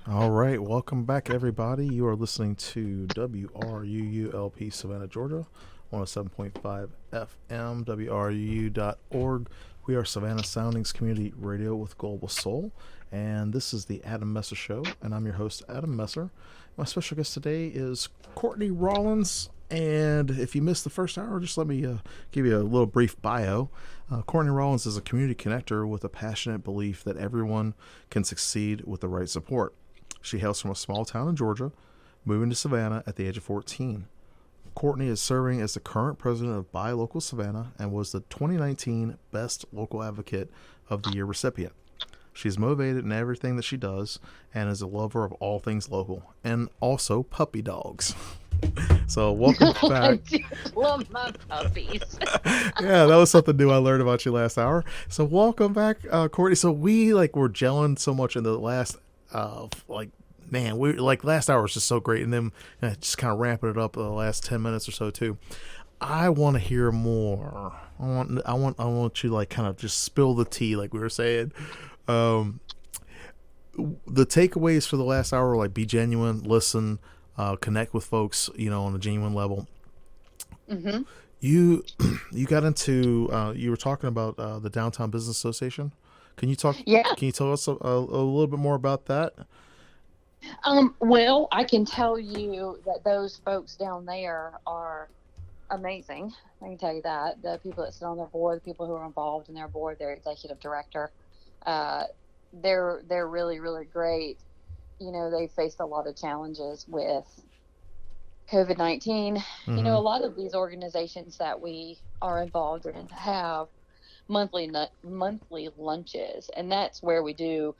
All right, welcome back, everybody. You are listening to WRUULP Savannah, Georgia, 107.5 FM, WRUU.org. We are Savannah Soundings Community Radio with Global Soul, and this is the Adam Messer Show, and I'm your host, Adam Messer. My special guest today is Courtney Rawlins, and if you missed the first hour, just let me give you a little brief bio. Courtney Rawlins is a community connector with a passionate belief that everyone can succeed with the right support. She hails from a small town in Georgia, moving to Savannah at the age of 14. Courtney is serving as the current president of Buy Local Savannah and was the 2019 Best Local Advocate of the Year recipient. She's motivated in everything that she does and is a lover of all things local and also puppy dogs. So welcome I back. do love my puppies. Yeah, that was something new I learned about you last hour. So welcome back, Courtney. So we were gelling so much in the last man, we last hour was just so great, and then just kind of ramping it up the last 10 minutes or so too. I want to hear more. I want you to kind of just spill the tea, like we were saying. Um, the takeaways for the last hour were be genuine, listen, connect with folks, on a genuine level. hmm You you got into you were talking about the Downtown Business Association. Can you talk? Yeah. Can you tell us a little bit more about that? Well, I can tell you that those folks down there are amazing. I can tell you that the people that sit on their board, the people who are involved in their board, their executive director, uh, they're really really great. They faced a lot of challenges with COVID-19. Mm-hmm. A lot of these organizations that we are involved in have monthly lunches, and that's where we do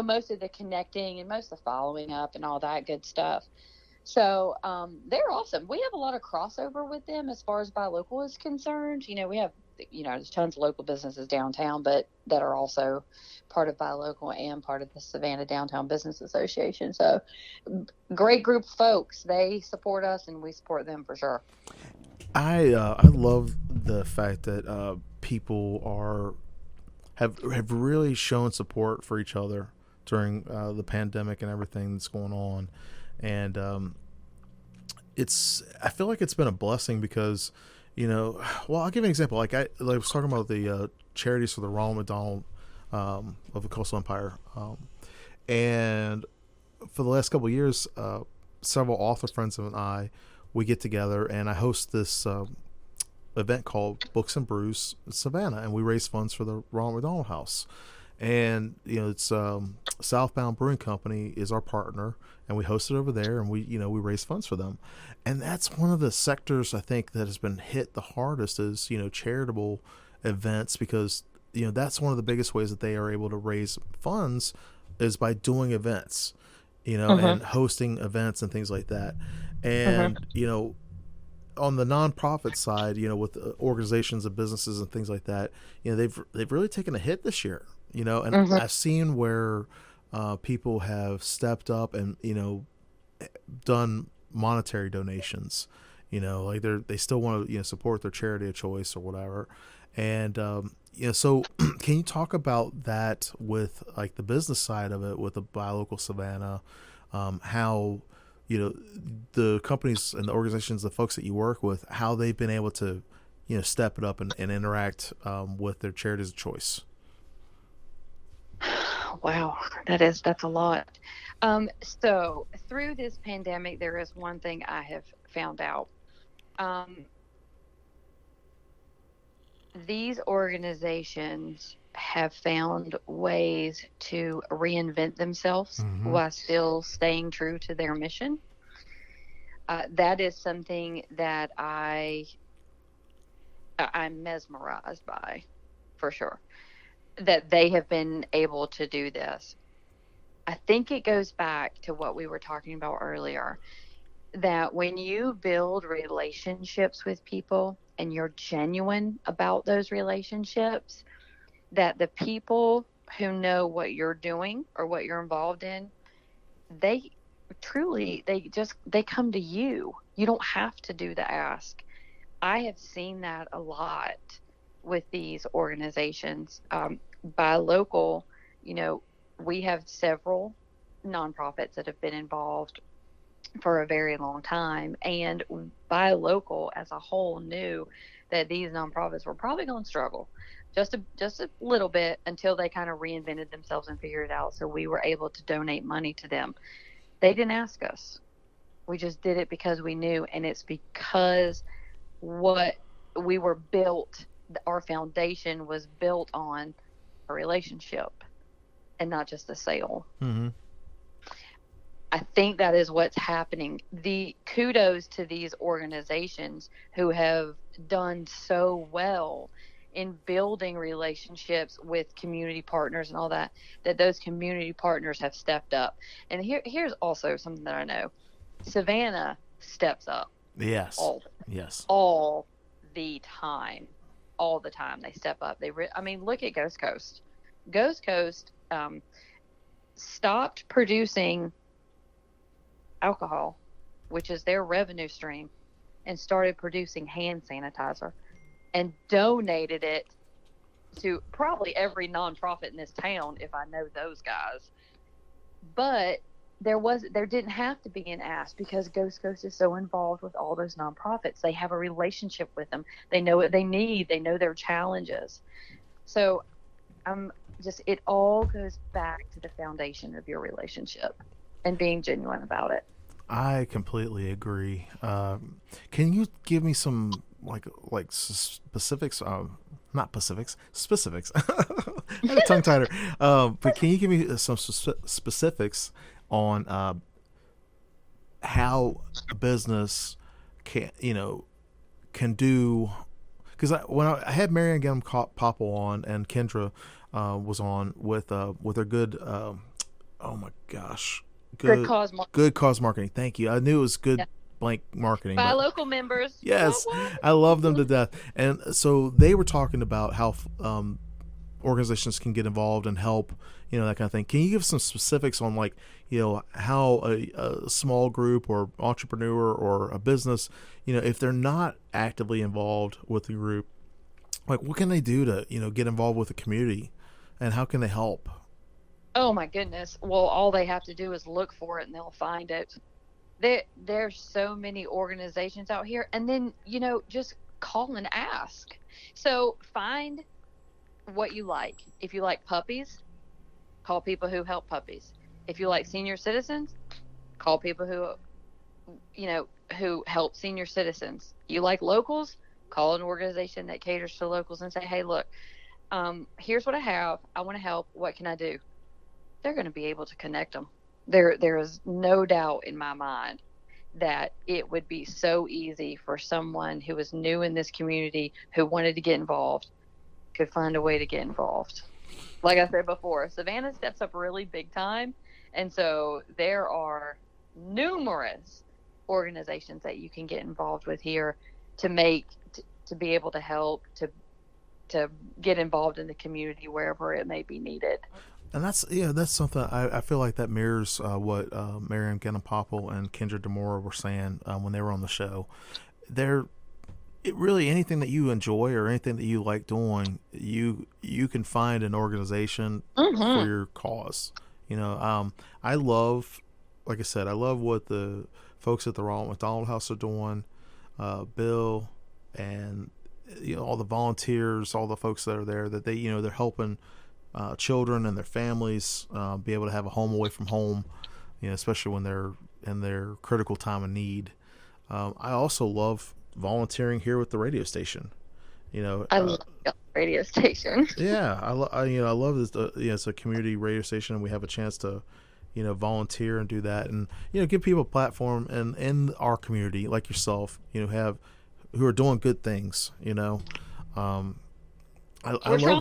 most of the connecting and most of the following up and all that good stuff. So they're awesome. We have a lot of crossover with them as far as Buy Local is concerned. We have, there's tons of local businesses downtown, but that are also part of Buy Local and part of the Savannah Downtown Business Association. So great group of folks. They support us and we support them for sure. I love the fact that people have really shown support for each other during the pandemic and everything that's going on, and I feel like it's been a blessing because well, I'll give you an example. I was talking about the charities for the Ronald McDonald of the Coastal Empire, and for the last couple of years, several author friends and I, we get together and I host this event called Books and Brews Savannah, and we raise funds for the Ronald McDonald House. And it's Southbound Brewing Company is our partner, and we host it over there, and we raise funds for them. And that's one of the sectors I think that has been hit the hardest is charitable events, because that's one of the biggest ways that they are able to raise funds is by doing events, Mm-hmm. and hosting events and things like that. Mm-hmm. And on the nonprofit side, with organizations and businesses and things like that, they've really taken a hit this year. And Mm-hmm. I've seen where people have stepped up and done monetary donations. They still want to support their charity of choice or whatever. And so can you talk about that with the business side of it with the Buy Local Savannah, how the companies and the organizations, the folks that you work with, how they've been able to step it up and interact with their charities of choice. Wow, that's a lot. So through this pandemic, there is one thing I have found out. Um, these organizations have found ways to reinvent themselves Mm-hmm. while still staying true to their mission. That is something that I'm mesmerized by, for sure. That they have been able to do this. I think it goes back to what we were talking about earlier, that when you build relationships with people and you're genuine about those relationships, that the people who know what you're doing or what you're involved in, they they come to you. You don't have to do the ask. I have seen that a lot with these organizations. Buy Local, you know, we have several. nonprofits that have been involved for a very long time, and Buy Local as a whole knew that these nonprofits were probably going to struggle just a little bit until they kind of reinvented themselves and figured it out. So we were able to donate money to them. They didn't ask us. We just did it because we knew, and it's because what we were built, our foundation was built on a relationship and not just a sale. Mm-hmm. I think that is what's happening. The kudos to these organizations who have done so well in building relationships with community partners and all that, that those community partners have stepped up. And here's also something that I know. Savannah steps up. Yes. All the time. All the time they step up. Look at Ghost Coast. Ghost Coast stopped producing alcohol, which is their revenue stream, and started producing hand sanitizer and donated it to probably every nonprofit in this town, if I know those guys. But there didn't have to be an ask, because Ghost Coast is so involved with all those nonprofits. They have a relationship with them. They know what they need. They know their challenges. So it all goes back to the foundation of your relationship and being genuine about it. I completely agree. Can you give me some like specifics? Not specifics. Specifics. I have a tongue tighter. But can you give me some specifics on how a business can do? Because when I had Marianne Gennam Popple on, and Kendra was on with her good. Oh my gosh. Good cause marketing. Thank you. I knew it was good. Yeah. Blank marketing. Buy Local members. Yes, I love them to death. And so they were talking about how organizations can get involved and help, that kind of thing. Can you give some specifics on how a small group or entrepreneur or a business, if they're not actively involved with the group, what can they do to, get involved with the community, and how can they help? Oh my goodness. Well, all they have to do is look for it and they'll find it. There's so many organizations out here, and then, just call and ask. So find what you like. If you like puppies, call people who help puppies. If you like senior citizens, call people who help senior citizens. You like locals, call an organization that caters to locals and say, hey, look, here's what I have. I want to help. What can I do? They're going to be able to connect them. There is no doubt in my mind that it would be so easy for someone who is new in this community, who wanted to get involved, could find a way to get involved. Like I said before, Savannah steps up really big time. And so there are numerous organizations that you can get involved with here to be able to help, to get involved in the community wherever it may be needed. And that's something I feel like that mirrors what Marianne Gennam Popple and Kendra DeMora were saying when they were on the show. Really anything that you enjoy or anything that you like doing, you can find an organization for your cause. I love, like I said, I love what the folks at the Ronald McDonald House are doing, Bill, and all the volunteers, all the folks that are there, that they they're helping children and their families be able to have a home away from home, especially when they're in their critical time of need. I also love volunteering here with the radio station. I love the radio station. Yeah, I love this. It's a community radio station, and we have a chance to, volunteer and do that, and give people a platform and in our community, like yourself, who are doing good things. I love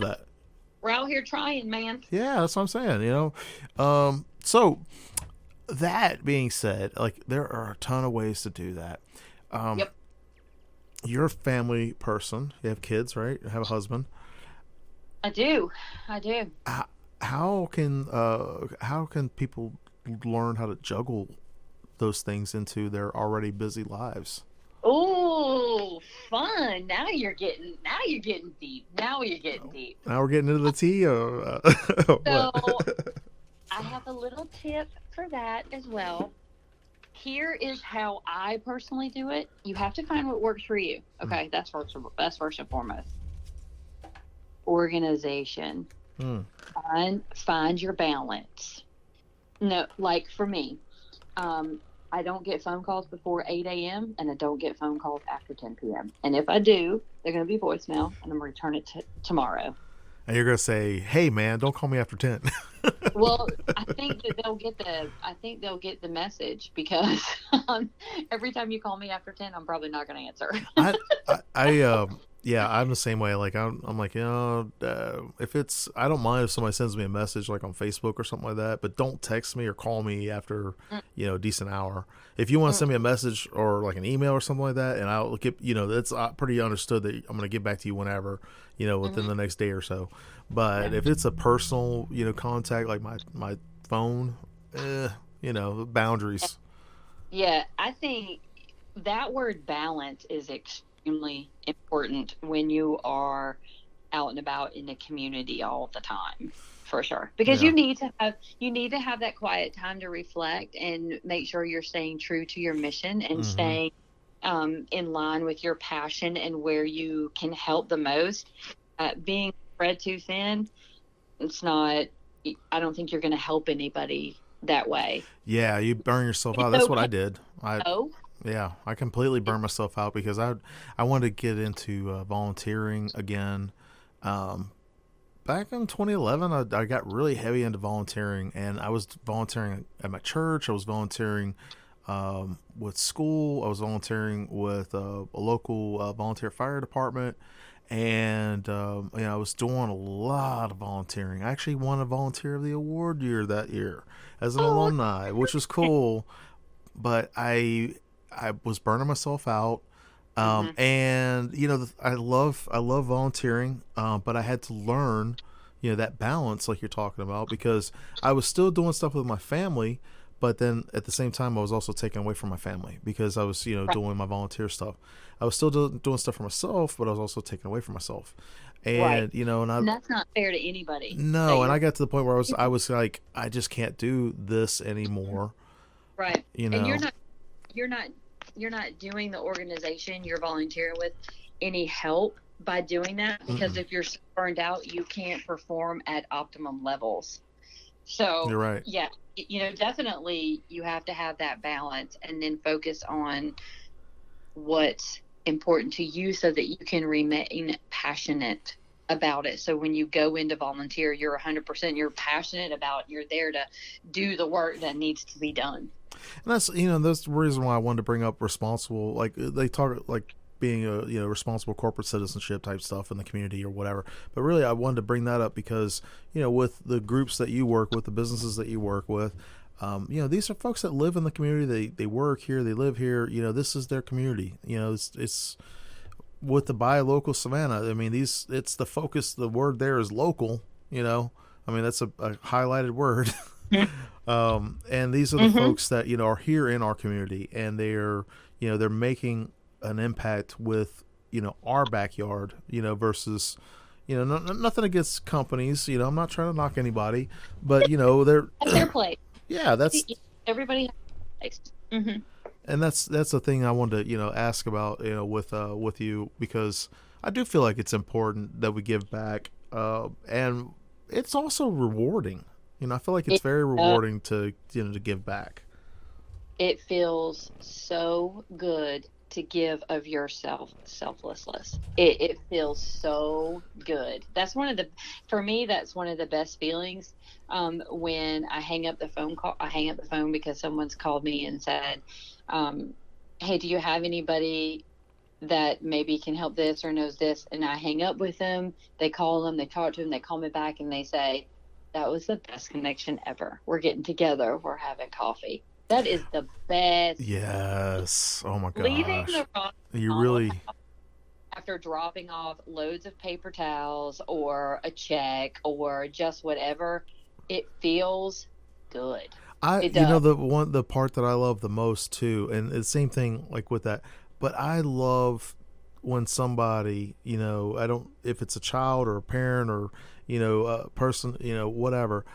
that. We're out here trying, man. Yeah, that's what I'm saying, So that being said, there are a ton of ways to do that. Yep. You're a family person. You have kids, right? You have a husband. I do. How can people learn how to juggle those things into their already busy lives? Oh, fun! Now you're getting deep. Now we're getting into the tea. So, I have a little tip for that as well. Here is how I personally do it. You have to find what works for you. Okay, that's first and foremost. Organization. Mm. Find your balance. No, like for me, I don't get phone calls before 8 a.m. and I don't get phone calls after 10 p.m. And if I do, they're going to be voicemail, and I'm going to return it tomorrow. And you're going to say, "Hey, man, don't call me after 10." Well, I think that they'll get the message because every time you call me after 10, I'm probably not going to answer. Yeah, I'm the same way. Like I'm like, if it's, I don't mind if somebody sends me a message like on Facebook or something like that, but don't text me or call me after, a decent hour. If you want to send me a message or like an email or something like that, and I'll get, that's pretty understood that I'm going to get back to you whenever, within the next day or so. But if it's a personal, contact like my phone, boundaries. Yeah, I think that word balance is extremely important when you are out and about in the community all the time, for sure, because you need to have that quiet time to reflect and make sure you're staying true to your mission and staying in line with your passion and where you can help the most. Being spread too thin, I don't think you're going to help anybody that way. Yeah, you burn yourself out. That's what I did. Yeah, I completely burned myself out because I wanted to get into volunteering again. Back in 2011, I got really heavy into volunteering, and I was volunteering at my church. I was volunteering with school. I was volunteering with a local volunteer fire department, and I was doing a lot of volunteering. I actually won a Volunteer of the Award year that year as an alumni, which was cool. But I was burning myself out, and I love volunteering, but I had to learn, that balance like you're talking about, because I was still doing stuff with my family, but then at the same time I was also taken away from my family because I was doing my volunteer stuff. I was still doing stuff for myself, but I was also taken away from myself, and and that's not fair to anybody. No, and I got to the point where I was like, I just can't do this anymore. Right. And you're not doing the organization you're volunteering with any help by doing that, because if you're burned out, you can't perform at optimum levels. So you're right. Yeah, definitely you have to have that balance and then focus on what's important to you so that you can remain passionate about it. So when you go into volunteer, you're 100%, you're passionate about, you're there to do the work that needs to be done. And that's that's the reason why I wanted to bring up responsible, like they talk like being a responsible corporate citizenship type stuff in the community or whatever. But really, I wanted to bring that up because with the groups that you work with, the businesses that you work with, these are folks that live in the community. They work here, they live here. This is their community. It's with the buy local Savannah. I mean, it's the focus. The word there is local. I mean, that's a highlighted word. And these are the folks that are here in our community, and they're making an impact with our backyard, versus nothing against companies. I'm not trying to knock anybody, but they're that's their place. Yeah, that's everybody has a place. And that's the thing I wanted to ask about with you, because I do feel like it's important that we give back, and it's also rewarding. I feel like it's very rewarding to give back. It feels so good to give of yourself selflessness. It feels so good. For me, that's one of the best feelings. When I hang up the phone because someone's called me and said, hey, do you have anybody that maybe can help this or knows this? And I hang up with them. They call them, they talk to them, they call me back and they say, that was the best connection ever. We're getting together. We're having coffee. That is the best. Yes. Oh my gosh. Leaving the You really. After dropping off loads of paper towels or a check or just whatever, it feels good. The part that I love the most too, and the same thing like with that, but I love when somebody, if it's a child or a parent or, a person, whatever,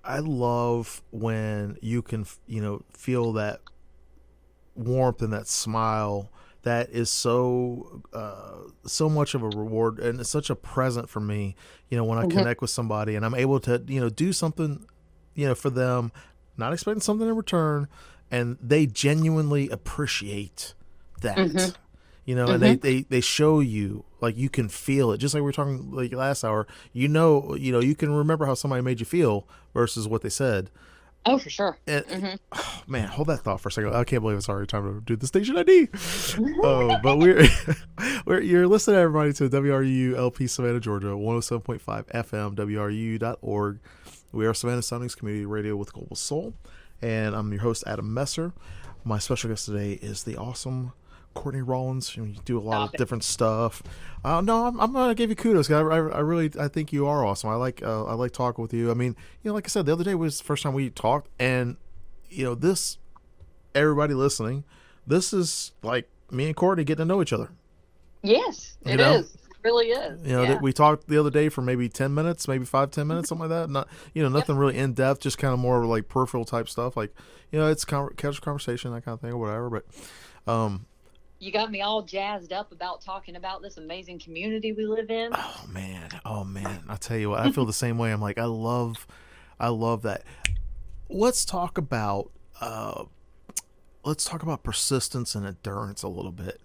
I love when you can, feel that warmth and that smile that is so much of a reward, and it's such a present for me, when I Hmm. connect with somebody and I'm able to, do something, for them, not expecting something in return, and they genuinely appreciate Hmm. that. And they, Hmm. they show you, like, you can feel it, just like we were talking like last hour. You can remember how somebody made you feel versus what they said. Oh, for sure. And Hmm. oh, man, hold that thought for a second. I can't believe it's already time to do the station ID. Oh, but we're, you're listening, everybody, to WRU LP Savannah, Georgia, 107.5 FM, WRU.org. We are Savannah Soundings Community Radio with Global Soul, and I'm your host, Adam Messer. My special guest today is the awesome Courtney Rawlins. You do a lot of Stop it. different stuff. No, I'm gonna give you kudos. 'Cause I really, I think you are awesome. I like talking with you. I mean, like I said, the other day was the first time we talked, and this, everybody listening, this is like me and Courtney getting to know each other. Yes, You it know, is. It really is. that Yeah. we talked the other day for maybe 10 minutes, maybe 5-10 minutes, something like that. Not, Yep. nothing really in depth, just kind of more like peripheral type stuff. Like, it's casual conversation, that kind of thing, or whatever. But, um, You got me all jazzed up about talking about this amazing community we live in. oh man, I tell you what, I feel the same way. I'm like, I love that. Let's talk about, persistence and endurance a little bit.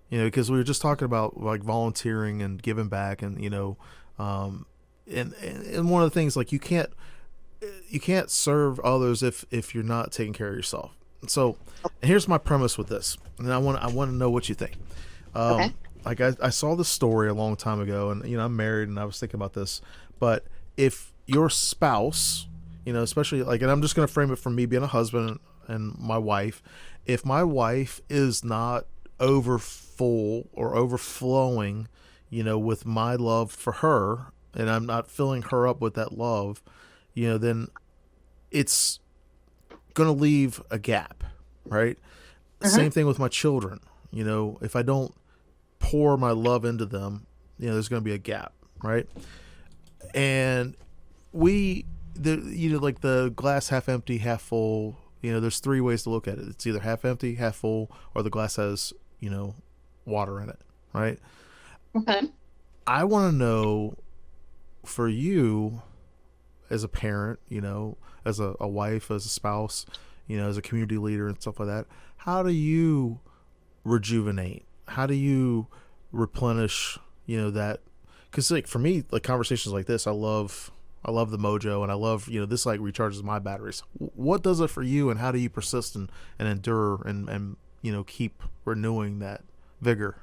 Because we were just talking about like volunteering and giving back, and um, and one of the things, like, you can't serve others if you're not taking care of yourself. So here's my premise with this, and I want to know what you think. Okay. Like, I saw this story a long time ago, and I'm married, and I was thinking about this. But if your spouse, especially, like, and I'm just going to frame it from me being a husband and my wife, if my wife is not over full or overflowing, with my love for her, and I'm not filling her up with that love, then it's going to leave a gap, right? Hmm. Same thing with my children. If I don't pour my love into them, there's going to be a gap, right? And like the glass half empty, half full. There's three ways to look at it. It's either half empty, half full, or the glass has, water in it, right? Okay. I want to know, for you, as a parent, as a wife, as a spouse, as a community leader and stuff like that, how do you rejuvenate? How do you replenish, that? Because, like, for me, like, conversations like this, I love the mojo, and I love, this, like, recharges my batteries. What does it for you, and how do you persist and endure and keep renewing that vigor?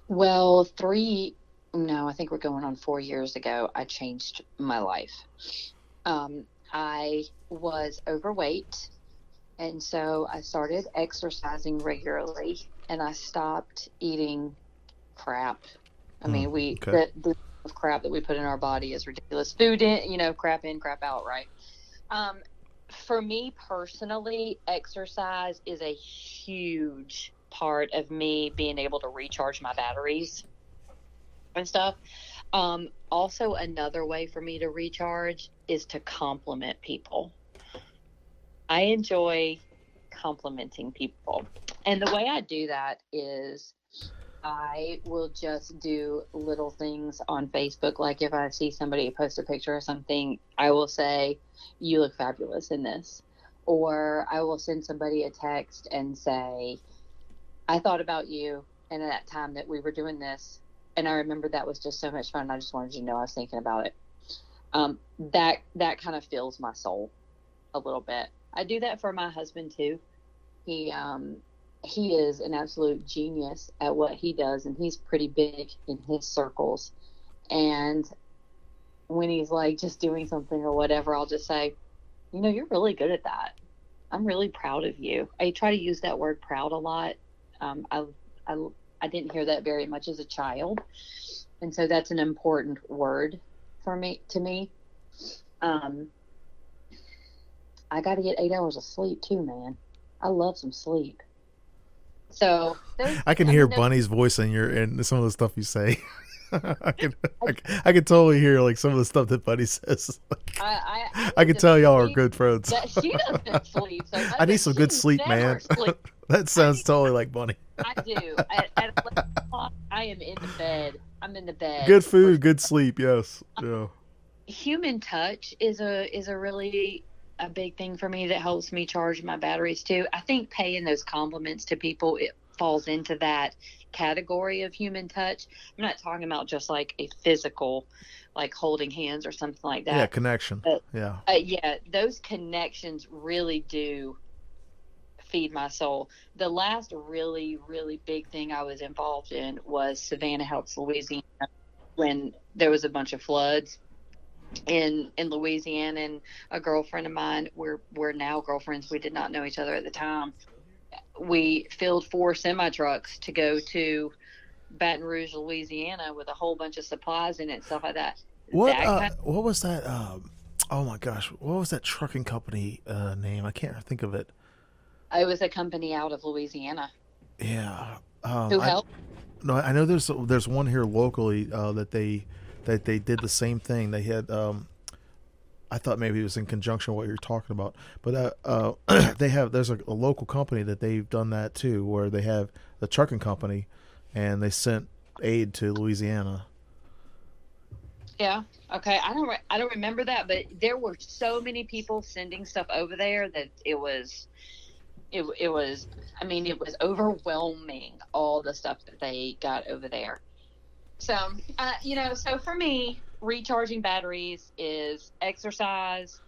Well, no, I think we're going on 4 years ago, I changed my life. I was overweight, and so I started exercising regularly, and I stopped eating crap. I Hmm. mean, Okay. the crap that we put in our body is ridiculous. Food in, crap in, crap out, right? Um, for me personally, exercise is a huge part of me being able to recharge my batteries and stuff. Also, another way for me to recharge is to compliment people. I enjoy complimenting people. And the way I do that is I will just do little things on Facebook. Like if I see somebody post a picture or something, I will say, "You look fabulous in this." Or I will send somebody a text and say, "I thought about you and at that time that we were doing this. And I remember that was just so much fun. I just wanted you to know I was thinking about it." That kind of fills my soul a little bit. I do that for my husband too. He he is an absolute genius at what he does, and he's pretty big in his circles. And when he's like just doing something or whatever, I'll just say, "You're really good at that. I'm really proud of you." I try to use that word proud a lot. Um, I, I, I didn't hear that very much as a child. And so that's an important word to me. Um, I got to get 8 hours of sleep too, man. I love some sleep. So I can I hear mean, Bunny's voice in some of the stuff you say. I can totally hear like some of the stuff that Buddy says. I I need can to tell y'all are sleep. good friends. That she doesn't sleep, so I need but some she good sleep, never man. sleeps. That I sounds need, totally like Bunny. I do. At 11 o'clock, I am in the bed. I'm in the bed Good for food, good sleep. Yes. Yeah. human touch is a really a big thing for me that helps me charge my batteries too. I think paying those compliments to people, it falls into that category of human touch. I'm not talking about just like a physical, like holding hands or something like Yeah. that. Connection. But Yeah. yeah, those connections really do feed my soul. The last really, really big thing I was involved in was Savannah Helps Louisiana, when there was a bunch of floods in Louisiana, and a girlfriend of mine, we're now girlfriends. We did not know each other at the time. We filled 4 semi trucks to go to Baton Rouge, Louisiana, with a whole bunch of supplies in it, stuff like that. That kind. What was that? Oh my gosh, what was that trucking company name? I can't think of it. It was a company out of Louisiana Yeah. who I helped. no, I know there's one here locally that they did the same thing. They had I thought maybe it was in conjunction with what you're talking about, but there's a local company that they've done that too, where they have the trucking company, and they sent aid to Louisiana. Yeah. Okay. I don't remember that, but there were so many people sending stuff over there that it was, I mean, it was overwhelming, all the stuff that they got over there. So, so for me, recharging batteries is exercise,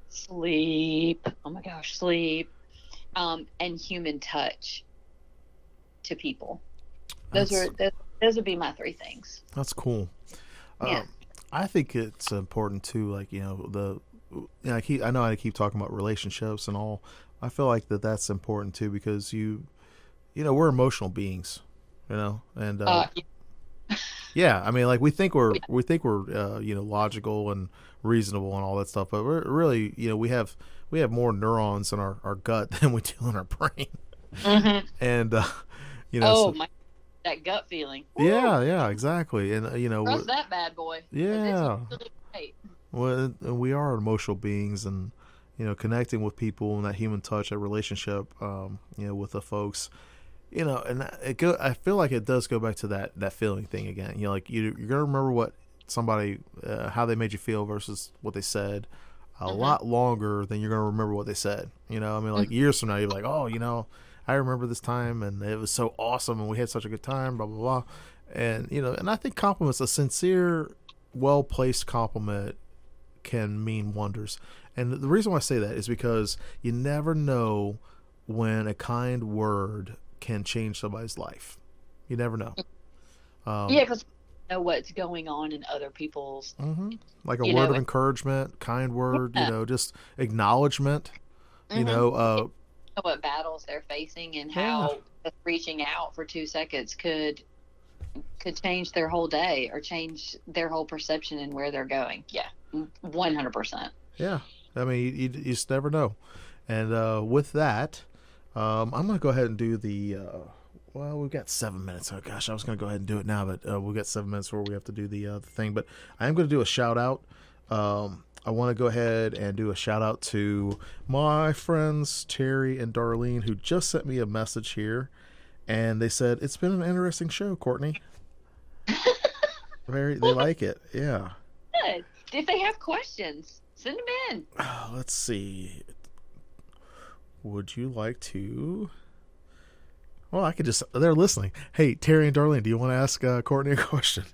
sleep. Oh my gosh, sleep, and human touch to people. That's Those would be my three things. that's cool. Yeah. I think it's important too. Like I know I keep talking about relationships and all. I feel like that's important too, because we're emotional beings, and yeah, I mean, like we think we're logical and reasonable and all that stuff, but we're really, we have more neurons in our gut than we do in our brain. Mm-hmm. And Oh so, my, that gut feeling. yeah, exactly. And Trust that bad boy. yeah, It's really great. well, and we are emotional beings, and connecting with people and that human touch, that relationship, with the folks, and I feel like it does go back to that feeling thing again. Like you're gonna remember what somebody, how they made you feel versus what they said, a lot longer than you're gonna remember what they said. I mean, like years from now, you're like, oh, I remember this time, and it was so awesome, and we had such a good time, blah blah blah, and and I think compliments, a sincere, well placed compliment, can mean wonders. And the reason why I say that is because you never know when a kind word can change somebody's life. You never know. Yeah, because you know what's going on in other people's. Like a You word know, of encouragement, kind word, yeah. just acknowledgement. You Mm-hmm. know, What battles they're facing, and yeah, how just reaching out for 2 seconds could change their whole day, or change their whole perception and where they're going. Yeah, 100%. yeah. I mean, you just never know. And with that, I'm going to go ahead and do the. Well, we've got 7 minutes. Oh gosh, I was going to go ahead and do it now, but we've got 7 minutes where we have to do the thing. But I am going to do a shout out. I want to go ahead and do a shout out to my friends Terry and Darlene, who just sent me a message here, and they said it's been an interesting show, Courtney. They like it. Yeah. Good. If they have questions, send them in. Let's see. Would you like to? Well, I could just. They're listening. Hey, Terry and Darlene, do you want to ask Courtney a question?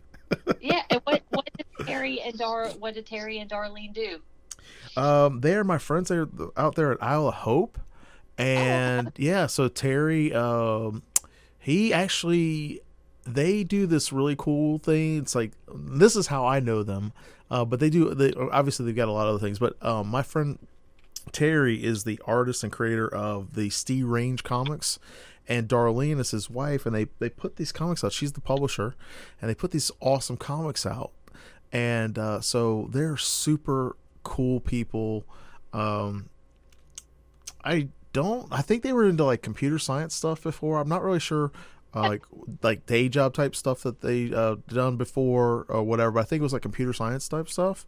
Yeah, and what did Terry and Darlene do? They are my friends. They're out there at Isle of Hope, and yeah. So Terry, he actually, they do this really cool thing. It's like, this is how I know them, but they obviously they've got a lot of other things. But my friend Terry is the artist and creator of the Steve Range comics, and Darlene is his wife, and they put these comics out. She's the publisher, and they put these awesome comics out, and so they're super cool people. I think they were into like computer science stuff before. I'm not really sure like day job type stuff that they done before or whatever. But I think it was like computer science type stuff.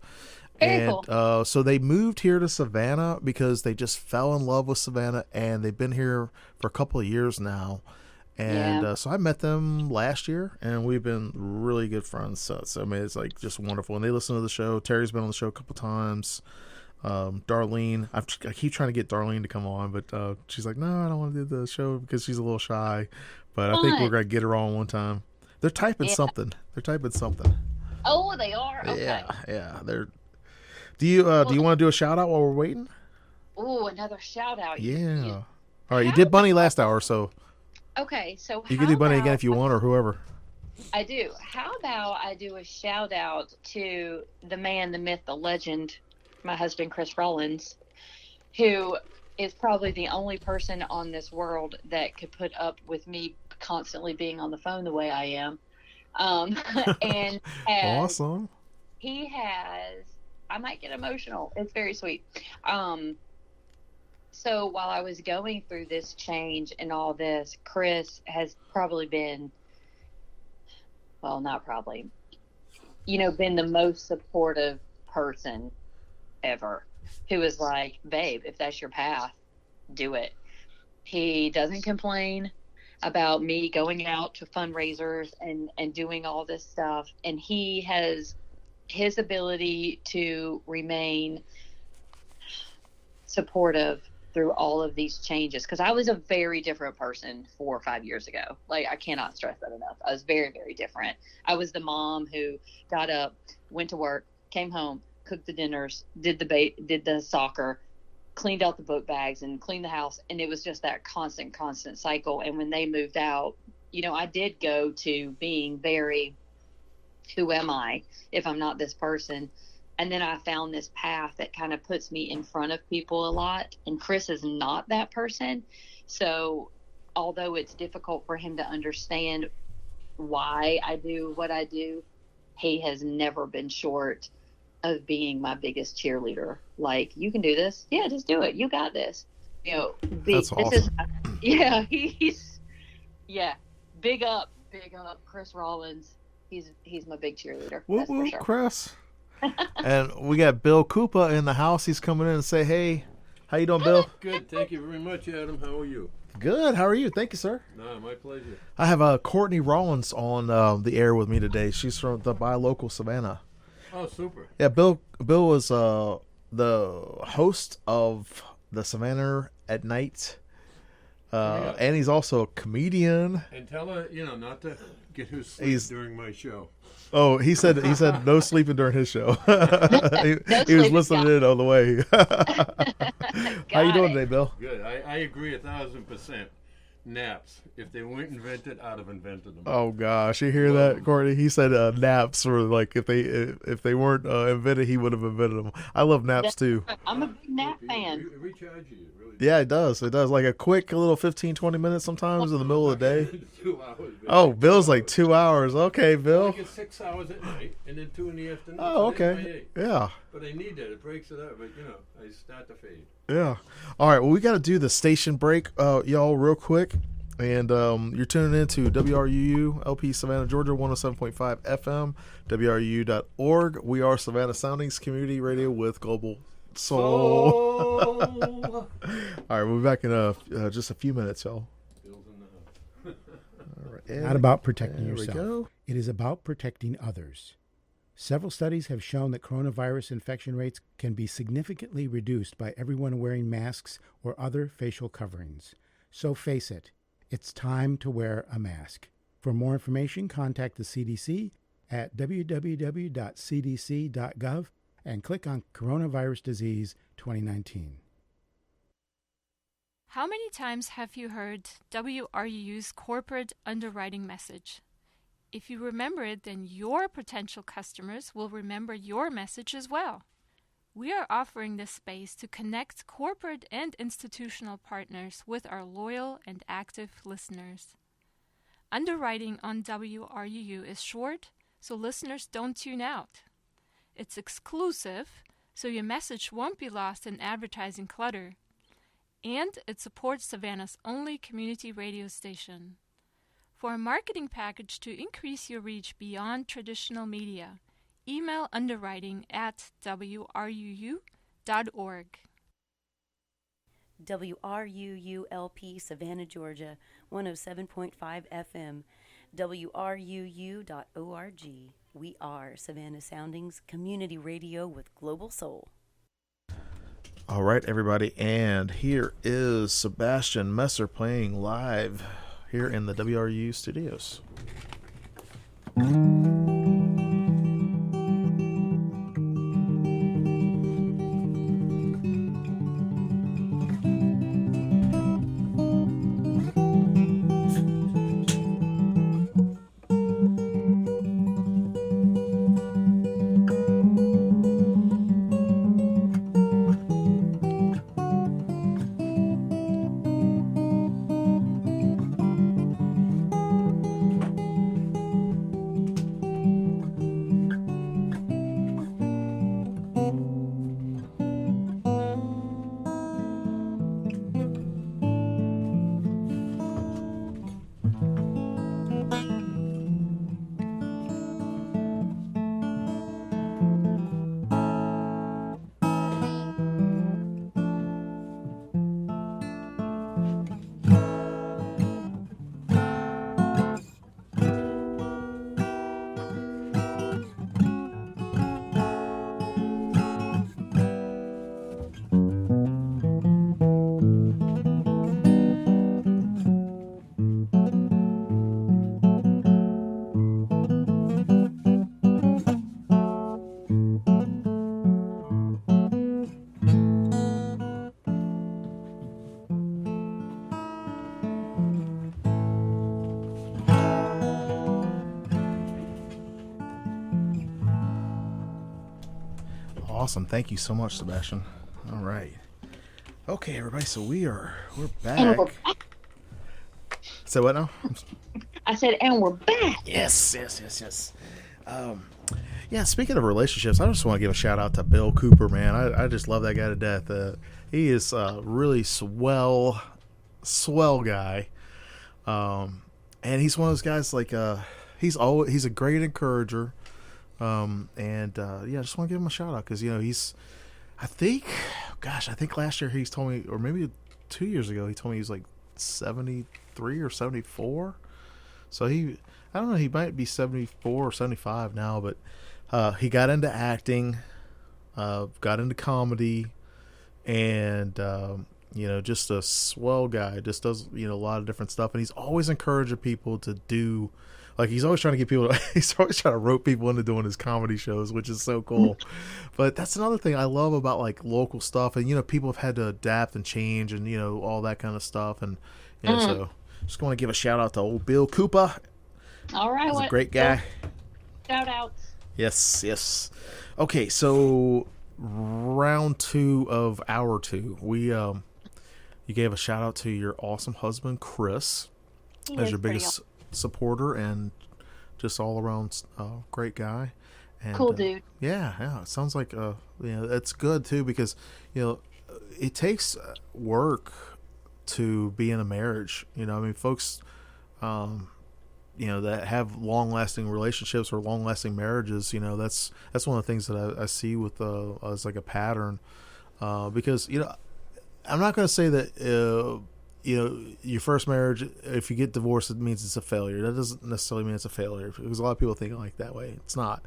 Very And cool. so they moved here to Savannah because they just fell in love with Savannah, and they've been here for a couple of years now. And Yeah. so I met them last year, and we've been really good friends. So I mean, it's like just wonderful. And they listen to the show. Terry's been on the show a couple times. Darlene, I keep trying to get Darlene to come on, but she's like, no, I don't want to do the show because she's a little shy. But I think we're Fun. gonna get her on one time. They're typing Yeah. something. They're typing something. Oh, they are? Okay. Yeah. They're. Do Well, you want to do a shout out while we're waiting? ooh, another shout out. Yeah. All right, you How did Bunny about, last hour, so okay, so you can how do Bunny again about if you want, or whoever. I do. How about I do a shout out to the man, the myth, the legend, my husband, Chris Rawlins, who is probably the only person on this world that could put up with me constantly being on the phone the way I am. Um, and has, Awesome. he has, I might get emotional. It's very sweet. Um, so while I was going through this change and all this, Chris has probably been, well, not probably, been the most supportive person ever, who is like, babe, if that's your path, do it. He doesn't complain about me going out to fundraisers and doing all this stuff. And he has his ability to remain supportive through all of these changes, because I was a very different person 4 or 5 years ago. Like, I cannot stress that enough. I was very, very different. I was the mom who got up, went to work, came home, cooked the dinners, did the soccer, cleaned out the book bags, and cleaned the house. And it was just that constant cycle. And when they moved out, I did go to being very, who am I if I'm not this person? And then I found this path that kind of puts me in front of people a lot. And Chris is not that person. So although it's difficult for him to understand why I do what I do, he has never been short of being my biggest cheerleader. Like, you can do this. Yeah, just do it. You got this. That's This is, awesome. yeah, yeah, big up, Chris Rawlins. He's my big cheerleader. Whoop That's for whoop, sure. Chris. And we got Bill Koopa in the house. He's coming in and say, hey, how you doing, Bill? Good, thank you very much, Adam. How are you? Good. How are you? Thank you, sir. No, my pleasure. I have Courtney Rawlins on the air with me today. She's from the buy local Savannah. Oh, super. Yeah, Bill was the host of the Savannah at Night, Yeah. and he's also a comedian. And tell her, not to get her sleep He's- during my show. Oh, he said no sleeping during his show. he was sleeping, listening in on the way. How you Got doing it. today, Bill? Good. I agree 1,000%. Naps. If they weren't invented, I'd have invented them. Oh gosh, you hear that, Courtney? He said naps were like if they weren't invented, he would have invented them. I love naps too. I'm a big nap fan. It recharges you, really. Yeah, it does. It does. Like a quick little 15, 20 minutes sometimes in the middle of the day. 2 hours. Oh, Bill's like 2 hours. Okay, I Bill. get 6 hours at night and then 2 in the afternoon. Oh, So there's my okay. 8. Yeah. But I need that. It breaks it up. But, I start to fade. Yeah. All right. Well, we got to do the station break, y'all, real quick. And you're tuning in to WRUU LP Savannah, Georgia, 107.5 FM, WRUU.org. We are Savannah Soundings Community Radio with Global Soul. Soul. All right. We'll be back in just a few minutes, y'all. Bill's in the house. All right. Not about protecting there we yourself. go. It is about protecting others. Several studies have shown that coronavirus infection rates can be significantly reduced by everyone wearing masks or other facial coverings. So face it, it's time to wear a mask. For more information, contact the CDC at www.cdc.gov and click on Coronavirus Disease 2019. How many times have you heard WRUU's corporate underwriting message? If you remember it, then your potential customers will remember your message as well. We are offering this space to connect corporate and institutional partners with our loyal and active listeners. Underwriting on WRUU is short, so listeners don't tune out. It's exclusive, so your message won't be lost in advertising clutter. And it supports Savannah's only community radio station. For a marketing package to increase your reach beyond traditional media, email underwriting@wruu.org. WRUULP Savannah, Georgia, 107.5 FM, WRUU.org. We are Savannah Soundings Community Radio with Global Soul. All right, everybody, and here is Sebastian Messer playing live here in the WRU studios. Awesome. Thank you so much, Sebastian. All right. Okay, everybody. So we're back. And we're back. So what now? I said, and we're back. Yes. Yeah, speaking of relationships, I just want to give a shout out to Bill Cooper, man. I just love that guy to death. He is a really swell guy. And he's one of those guys like he's a great encourager. Yeah, I just want to give him a shout out because I think last year he's told me, or maybe 2 years ago, he told me he was like 73 or 74. So I don't know, he might be 74 or 75 now, but he got into acting, got into comedy, and just a swell guy. Just does a lot of different stuff, and he's always encouraging people to do. Like, he's always trying to get people he's always trying to rope people into doing his comedy shows, which is so cool. But that's another thing I love about, like, local stuff. And, people have had to adapt and change and, all that kind of stuff. And, so just want to give a shout out to old Bill Cooper. All right. He's a great guy. Shout outs. Yes. Okay, so round 2 of hour 2. You gave a shout out to your awesome husband, Chris, as your biggest supporter and just all around great guy and cool dude. Yeah, it sounds like it's good too, because it takes work to be in a marriage. Folks that have long lasting relationships or long lasting marriages, that's one of the things that I see with as like a pattern, because I'm not going to say that your first marriage, if you get divorced, it means it's a failure. That doesn't necessarily mean it's a failure, because a lot of people think like that way. It's not.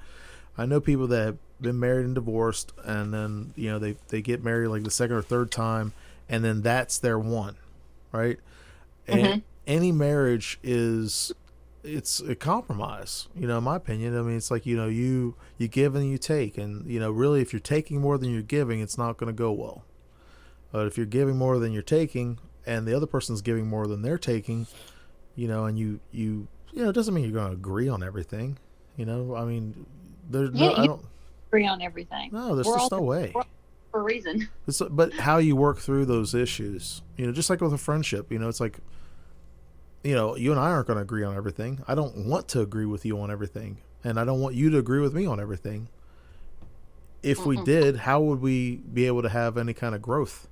I know people that have been married and divorced, and then they get married like the second or third time, and then that's their one, right? And any marriage it's a compromise, in my opinion. I mean, it's like you give and you take, and really, if you're taking more than you're giving, it's not going to go well. But if you're giving more than you're taking, and the other person's giving more than they're taking, and you it doesn't mean you're going to agree on everything. I mean, there's I don't agree on everything. No, there's just no way. For a reason. But how you work through those issues, just like with a friendship, it's like, you and I aren't going to agree on everything. I don't want to agree with you on everything, and I don't want you to agree with me on everything. If we did, how would we be able to have any kind of growth?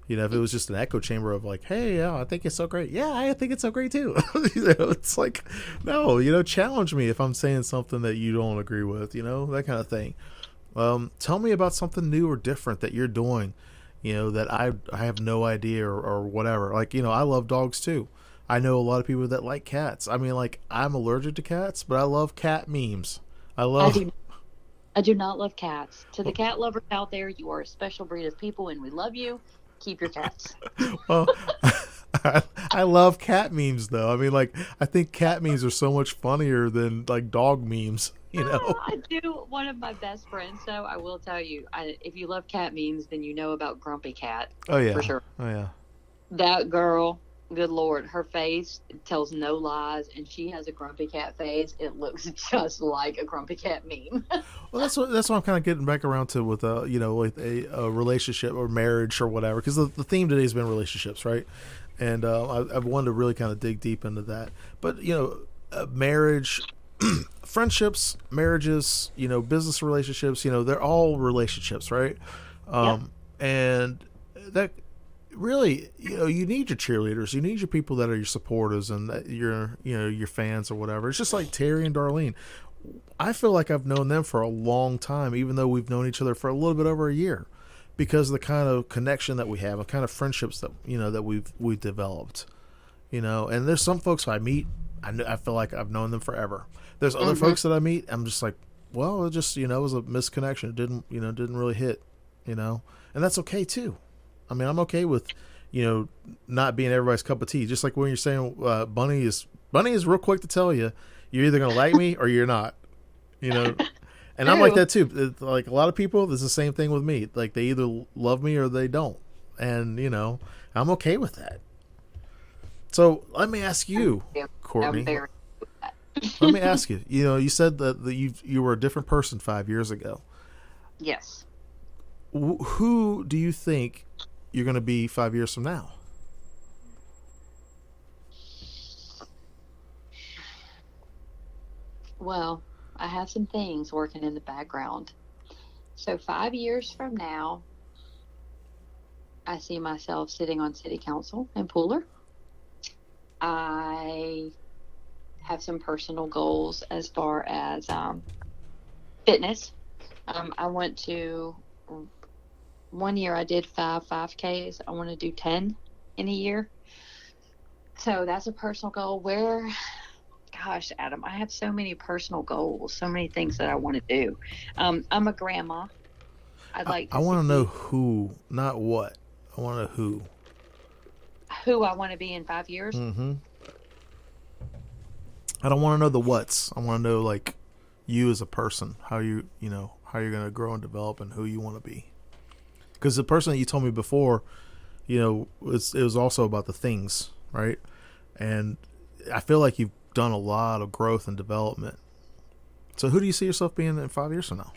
You know, if it was just an echo chamber of like, hey, yeah, I think it's so great. Yeah, I think it's so great too. You know, it's like, no, you know, challenge me if I'm saying something that you don't agree with, you know, that kind of thing. Tell me about something new or different that you're doing, you know, that I have no idea or whatever. Like, you know, I love dogs too. I know a lot of people that like cats. I mean, like, I'm allergic to cats, but I love cat memes. I I love. do. I do not love cats. To the cat lovers out there, you are a special breed of people, and we love you. Keep your cats. Well, I love cat memes though. I mean, like, I think cat memes are so much funnier than like dog memes. You know? I do. One of my best friends, though, I will tell you, if you love cat memes, then you know about Grumpy Cat. Oh yeah. For sure. Oh yeah. That girl, good Lord, her face tells no lies, and she has a Grumpy Cat face. It looks just like a Grumpy Cat meme. Well, that's what I'm kind of getting back around to with you know, with a relationship or marriage or whatever, because the theme today has been relationships, right? And I've wanted to really kind of dig deep into that. But you know, marriage, friendships, marriages, you know, business relationships, you know, they're all relationships, right? And that really, you know, you need your cheerleaders, you need your people that are your supporters and that your, you know, your fans or whatever. It's just like Terry and Darlene. I feel like I've known them for a long time, even though we've known each other for a little bit over a year, because of the kind of connection that we have, the kind of friendships that, you know, that we've developed, you know. And there's some folks I meet, I feel like I've known them forever. There's other folks that I meet, I'm just like, well, it just, you know, it was a misconnection. It didn't really hit, you know, and that's okay too. I mean, I'm okay with, you know, not being everybody's cup of tea. Just like when you're saying Bunny is real quick to tell you, you're either going to like me or you're not, you know. And I'm like that too. Like a lot of people, it's the same thing with me. Like they either love me or they don't. And, you know, I'm okay with that. So let me ask you, Courtney. Let me ask you, you know, you said that you were a different person 5 years ago. Yes. Who do you think you're going to be 5 years from now? Well, I have some things working in the background. So 5 years from now, I see myself sitting on city council in Pooler. I have some personal goals as far as fitness. I want to, one year I did 5Ks. I want to do 10 in a year. So that's a personal goal. Gosh, Adam, I have so many personal goals, so many things that I want to do. I'm a grandma. I want to know who, not what. I want to know who I want to be in 5 years. Mm-hmm. I don't want to know the what's. I want to know like you as a person, how you're going to grow and develop, and who you want to be. Because the person that you told me before, you know, it was also about the things, right? And I feel like you've done a lot of growth and development. So who do you see yourself being in 5 years from now?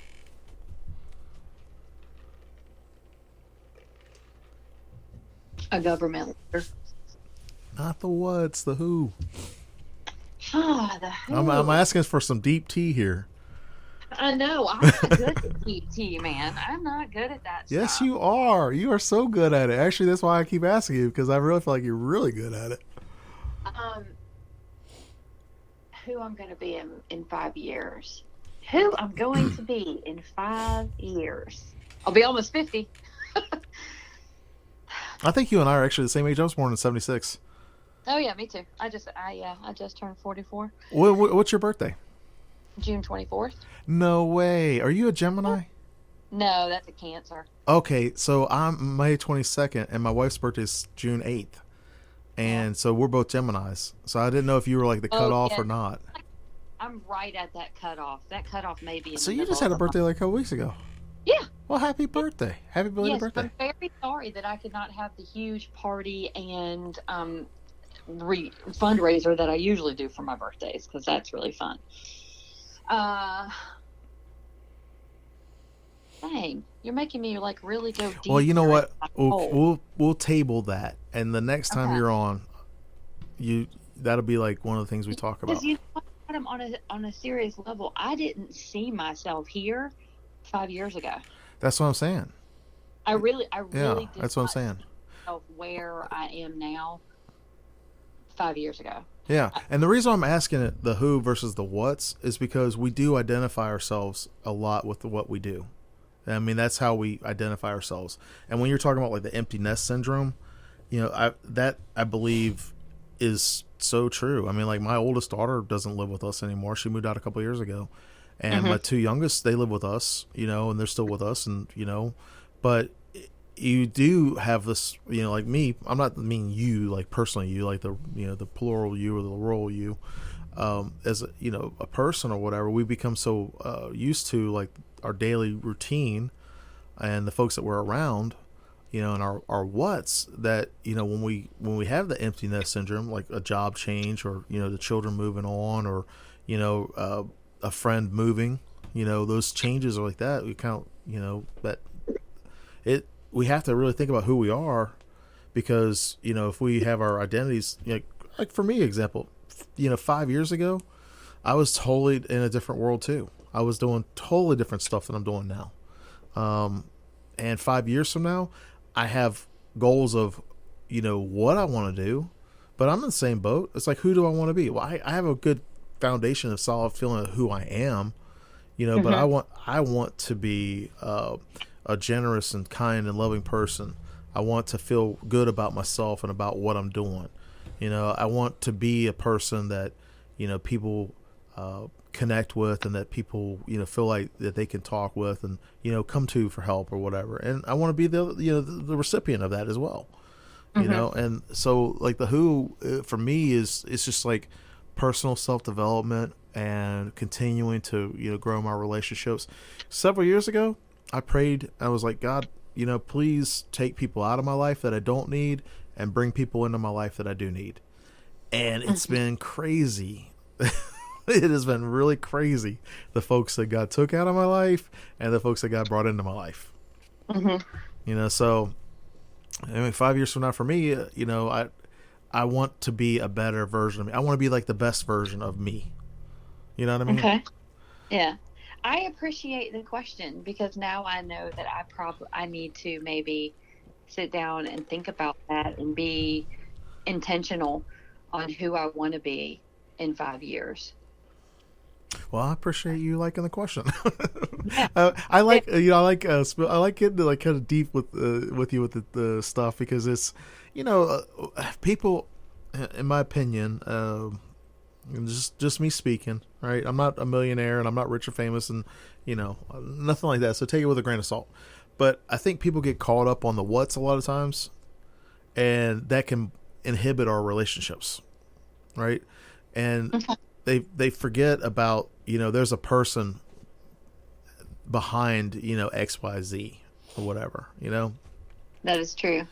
A government leader. Not the what's, the who. The who. I'm asking for some deep tea here. I know. I'm not good at tea, man. I'm not good at that Yes, stuff. you are. You are so good at it. Actually, that's why I keep asking you, because I really feel like you're really good at it. Who I'm going to be in 5 years. Who I'm going to be in 5 years. I'll be almost 50. I think you and I are actually the same age. I was born in 76. Oh yeah, me too. I just turned 44. What's your birthday? June 24th. No way. Are you a Gemini? No, that's a Cancer. Okay, so I'm May 22nd, and my wife's birthday is June 8th. And so we're both Geminis. So I didn't know if you were like the cutoff or not. I'm right at that cutoff. That cutoff may be in So the you just middle had a of birthday like a couple weeks ago. Yeah. Well, happy birthday. Happy belated Yes, birthday. I'm very sorry that I could not have the huge party and fundraiser that I usually do for my birthdays, because that's really fun. Dang, you're making me like really go deep. Well, you know what? We'll table that, and the next time you're on, that'll be like one of the things we talk about. Because you know, Adam, on a serious level, I didn't see myself here 5 years ago. That's what I'm saying. I really Yeah, did that's what I'm not. saying. myself where I am now 5 years ago. Yeah, and the reason I'm asking it the who versus the what's is because we do identify ourselves a lot with what we do. I mean, that's how we identify ourselves. And when you're talking about like the empty nest syndrome, I believe is so true. I mean, like my oldest daughter doesn't live with us anymore. She moved out a couple years ago. And my two youngest, they live with us, and they're still with us, and but you do have this, like me. I'm not meaning you, like personally you, like the plural you or the plural you, as a person or whatever. We become so used to like our daily routine and the folks that we're around, and our what's that when we have the empty nest syndrome, like a job change or the children moving on or a friend moving, those changes are like that. We count, that we have to really think about who we are, because if we have our identities, like for me, example, 5 years ago, I was totally in a different world too. I was doing totally different stuff than I'm doing now. And 5 years from now, I have goals of, what I want to do, but I'm in the same boat. It's like, who do I want to be? Well, I have a good foundation of solid feeling of who I am, but I want to be a generous and kind and loving person. I want to feel good about myself and about what I'm doing. I want to be a person that people connect with, and that people feel like that they can talk with and come to for help or whatever. And I want to be the recipient of that as well. And so like the who for me is just like personal self-development and continuing to grow my relationships. Several years ago, I prayed. I was like, God, please take people out of my life that I don't need and bring people into my life that I do need. And it's been crazy. It has been really crazy, the folks that God took out of my life and the folks that God brought into my life. So I mean, 5 years from now for me, I want to be a better version of me. I want to be like the best version of me. You know what I mean? Okay. Yeah. I appreciate the question, because now I know that I need to maybe sit down and think about that and be intentional on who I want to be in 5 years. Well, I appreciate you liking the question. Yeah. I like getting like kind of deep with you with the stuff, because it's people, in my opinion, just me speaking, right? I'm not a millionaire and I'm not rich or famous and nothing like that. So take it with a grain of salt. But I think people get caught up on the what's a lot of times, and that can inhibit our relationships, right? And they forget about there's a person behind XYZ or whatever, That is true.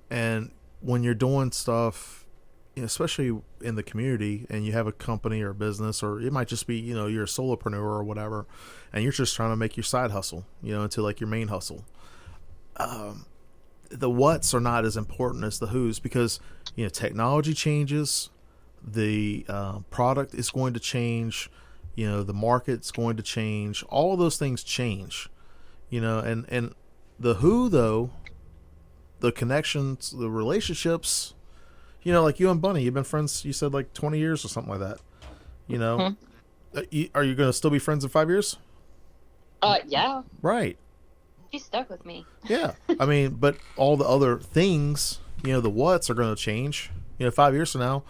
And when you're doing stuff, especially in the community, and you have a company or a business, or it might just be you're a solopreneur or whatever, and you're just trying to make your side hustle into like your main hustle, the what's are not as important as the who's, because technology changes, the product is going to change, the market's going to change, all of those things change, and the who, though, the connections, the relationships, like you and Bunny, you've been friends, you said like 20 years or something like that, Are you going to still be friends in 5 years? Yeah. Right. She's stuck with me. Yeah. I mean, but all the other things, the what's are going to change. 5 years from now,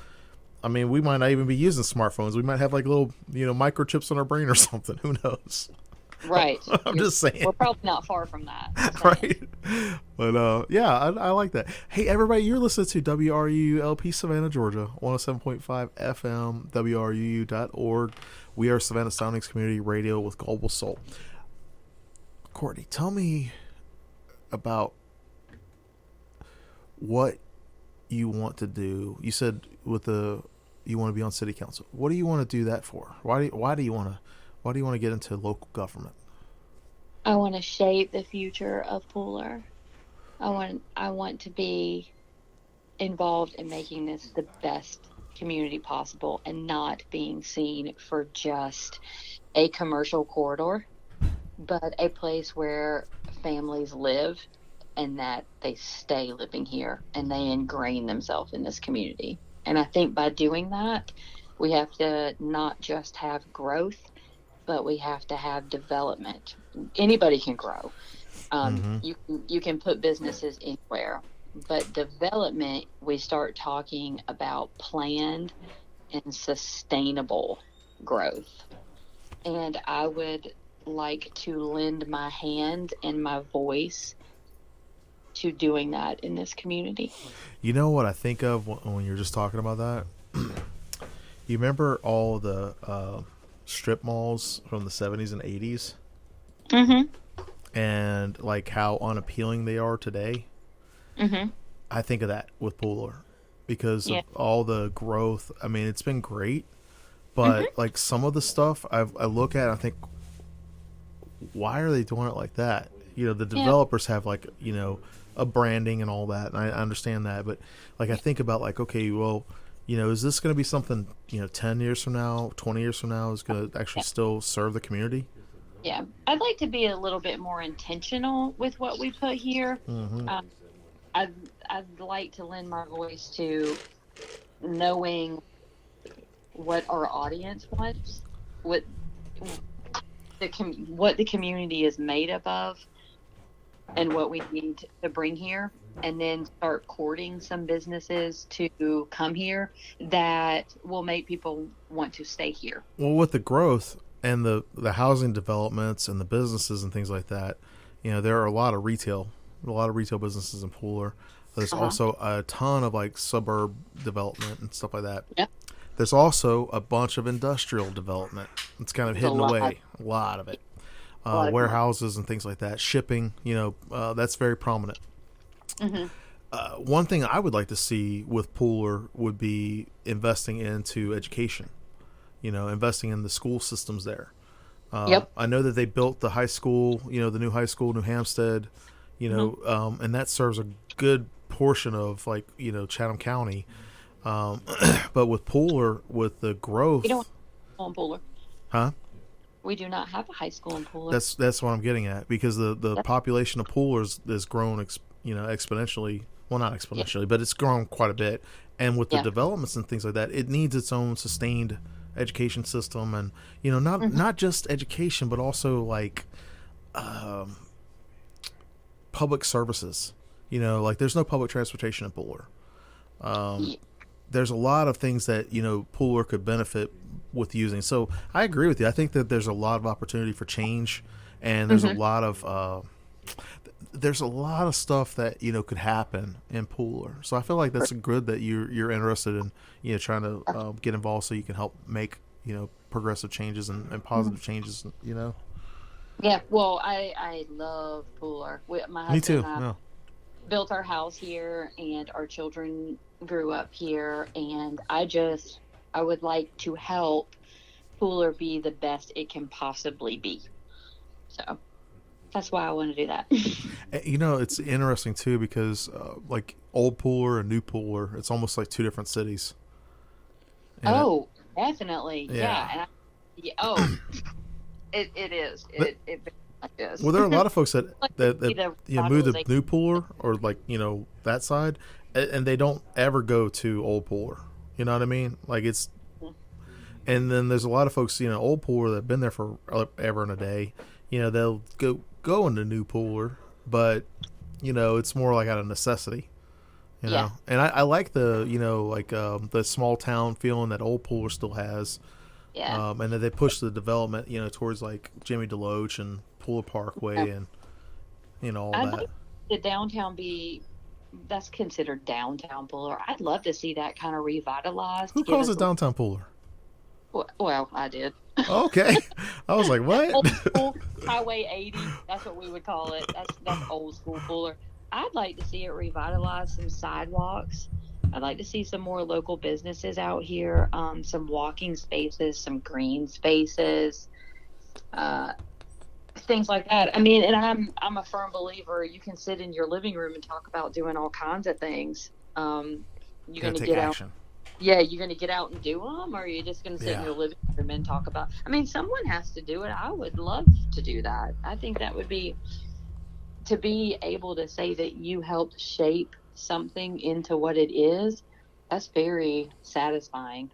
I mean, we might not even be using smartphones. We might have like little, microchips in our brain or something. Who knows? Right. I'm just saying. We're probably not far from that. Right. But yeah, I like that. Hey, everybody, you're listening to WRULP Savannah, Georgia, 107.5 FM, WRUU.org. We are Savannah Soundings Community Radio with Global Soul. Courtney, tell me about what you want to do. You said you want to be on city council. What do you want to do that for? Why do you want to get into local government? I want to shape the future of Pooler. I want to be involved in making this the best community possible, and not being seen for just a commercial corridor, but a place where families live and that they stay living here and they ingrain themselves in this community. And I think by doing that, we have to not just have growth, but we have to have development. Anybody can grow. You can put businesses anywhere, but development, we start talking about planned and sustainable growth. And I would like to lend my hand and my voice to doing that in this community. You know what I think of when you're just talking about that? You remember all the strip malls from the 70s and 80s? And like how unappealing they are today? I think of that with Pooler because of all the growth. I mean, it's been great, but like some of the stuff I look at, I think, why are they doing it like that? You know, the developers have like, you know, a branding and all that, and I understand that, but like I think about like, okay, well, you know, is this going to be something, you know, 10 years from now, 20 years from now is going to actually still serve the community? Yeah, I'd like to be a little bit more intentional with what we put here. I'd like to lend my voice to knowing what our audience wants, what the community is made up of, and what we need to bring here, and then start courting some businesses to come here that will make people want to stay here. Well, with the growth and the housing developments and the businesses and things like that, you know, there are a lot of retail businesses in Pooler. There's also a ton of like suburb development and stuff like that. Yeah. There's also a bunch of industrial development. It's kind of hidden away. A lot of it. Warehouses and things like that. Shipping, you know, that's very prominent. One thing I would like to see with Pooler would be investing into education. You know, investing in the school systems there. I know that they built the high school, you know, the new high school, New Hampstead, you know, and that serves a good portion of like, you know, Chatham County. But with Pooler, with the growth, We don't have a school in Pooler. Huh? We do not have a high school in Pooler. That's what I'm getting at, because the population of Poolers has grown, you know, exponentially. Well, not exponentially, but it's grown quite a bit. And with the developments and things like that, it needs its own sustained education system, and you know, not just education, but also like public services. You know, like there's no public transportation in Pooler. There's a lot of things that, you know, Pooler could benefit with using. So I agree with you. I think that there's a lot of opportunity for change, and there's a lot of stuff that, you know, could happen in Pooler. So I feel like that's good that you're interested in, you know, trying to get involved so you can help make, you know, progressive changes and positive changes, you know. Yeah, well, I love Pooler. My husband Me too. and I built our house here, and our children grew up here, and I would like to help Pooler be the best it can possibly be. So that's why I want to do that. You know, it's interesting too, because like old Pooler and new Pooler, it's almost like two different cities. And definitely. Yeah. It is. It very much is. Well, there are a lot of folks that you know, move to new Pooler or like, you know, that side, and they don't ever go to old Pooler. You know what I mean? Like it's, and then there's a lot of folks, you know, old Pooler that have been there for ever and a day. You know, they'll go into new Pooler, but you know, it's more like out of necessity. You know, and I like the, you know, like the small town feeling that old Pooler still has. Yeah. And then they push the development, you know, towards like Jimmy DeLoach and Pooler Parkway and, you know, all I'd that. like the downtown that's considered downtown Pooler. I'd love to see that kind of revitalized. Who calls it downtown Pooler? Well, I did. Okay. I was like, what? Old school Highway 80. That's what we would call it. That's old school Pooler. I'd like to see it revitalize some sidewalks. I'd like to see some more local businesses out here, some walking spaces, some green spaces, things like that. I mean, and I'm a firm believer. You can sit in your living room and talk about doing all kinds of things. You're going to get action. Out. Yeah, you're going to get out and do them, or are you just going to sit in your living room and talk about? I mean, someone has to do it. I would love to do that. I think that would be, to be able to say that you helped shape something into what it is, that's very satisfying,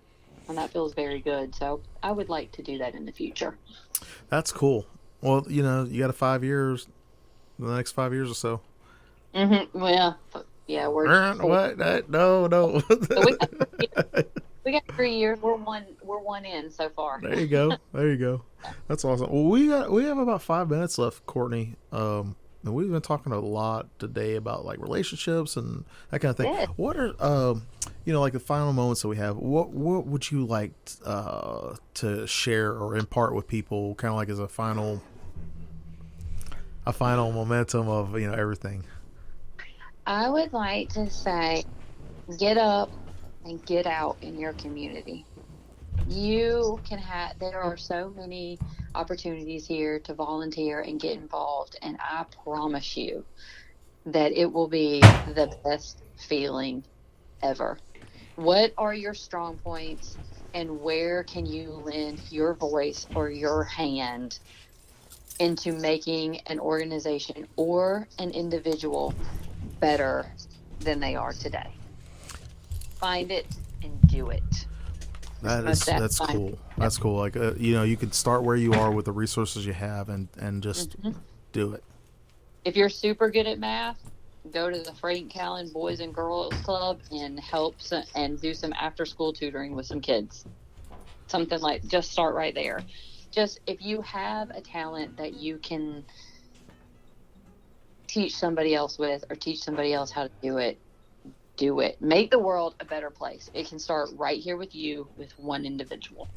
and that feels very good. So I would like to do that in the future. That's cool. Well, you got 5 years, the next 5 years or so. Well, yeah, we're What? No. so we got 3 years. We're one in so far. There you go. That's awesome. Well, we have about 5 minutes left, Courtney. And we've been talking a lot today about like relationships and that kind of thing. Yeah. What are like the final moments that we have? What would you like to share or impart with people, kind of like as a final momentum of everything? I would like to say, get up and get out in your community. You can there are so many opportunities here to volunteer and get involved, and I promise you that it will be the best feeling ever. What are your strong points, and where can you lend your voice or your hand into making an organization or an individual better than they are today? Find it and do it. That's cool. That's cool. Like you can start where you are with the resources you have and just do it. If you're super good at math, go to the Frank Callan Boys and Girls Club and and do some after school tutoring with some kids. Something like, just start right there. Just if you have a talent that you can teach somebody else with, or teach somebody else how to do it, do it. Make the world a better place. It can start right here with you, with one individual.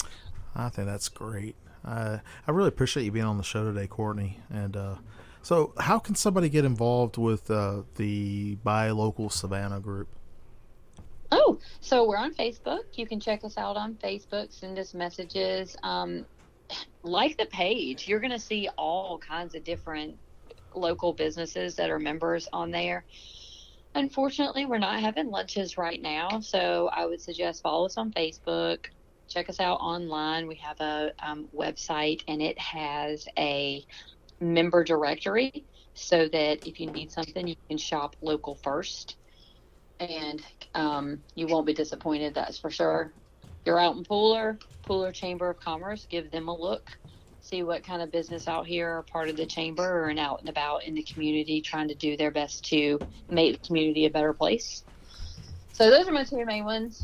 I think that's great. I really appreciate you being on the show today, Courtney. And so how can somebody get involved with the Buy Local Savannah group? Oh, so we're on Facebook. You can check us out on Facebook. Send us messages. Like the page. You're going to see all kinds of different local businesses that are members on there. Unfortunately, we're not having lunches right now, so I would suggest follow us on Facebook. Check us out online. We have a website, and it has a member directory so that if you need something, you can shop local first, and you won't be disappointed, that's for sure. You're out in Pooler Chamber of Commerce, give them a look. See what kind of business out here are part of the chamber and out and about in the community trying to do their best to make the community a better place. So those are my two main ones.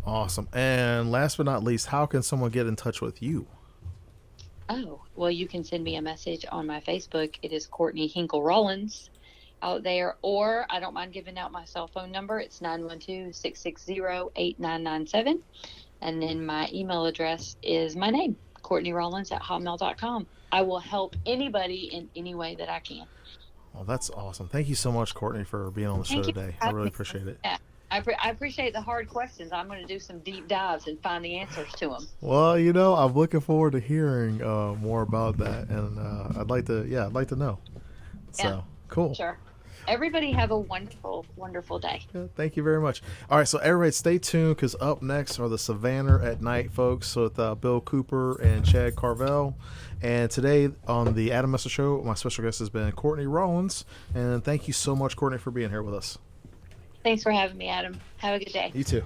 Awesome. And last but not least, how can someone get in touch with you? Oh, well, you can send me a message on my Facebook. It is Courtney Rawlins out there, or I don't mind giving out my cell phone number. It's 912-660-8997. And then my email address is my name, CourtneyRawlins@hotmail.com. I will help anybody in any way that I can. Well, that's awesome. Thank you so much, Courtney, for being on the show today. I really appreciate it. Yeah, I appreciate the hard questions. I'm going to do some deep dives and find the answers to them. Well, I'm looking forward to hearing more about that, and I'd like to know. So, yeah, cool. Sure. Everybody have a wonderful, wonderful day. Yeah, thank you very much. All right, so everybody stay tuned, because up next are the Savannah at Night folks with Bill Cooper and Chad Carvel. And today on the Adam Messer Show, my special guest has been Courtney Rawlins. And thank you so much, Courtney, for being here with us. Thanks for having me, Adam. Have a good day. You too.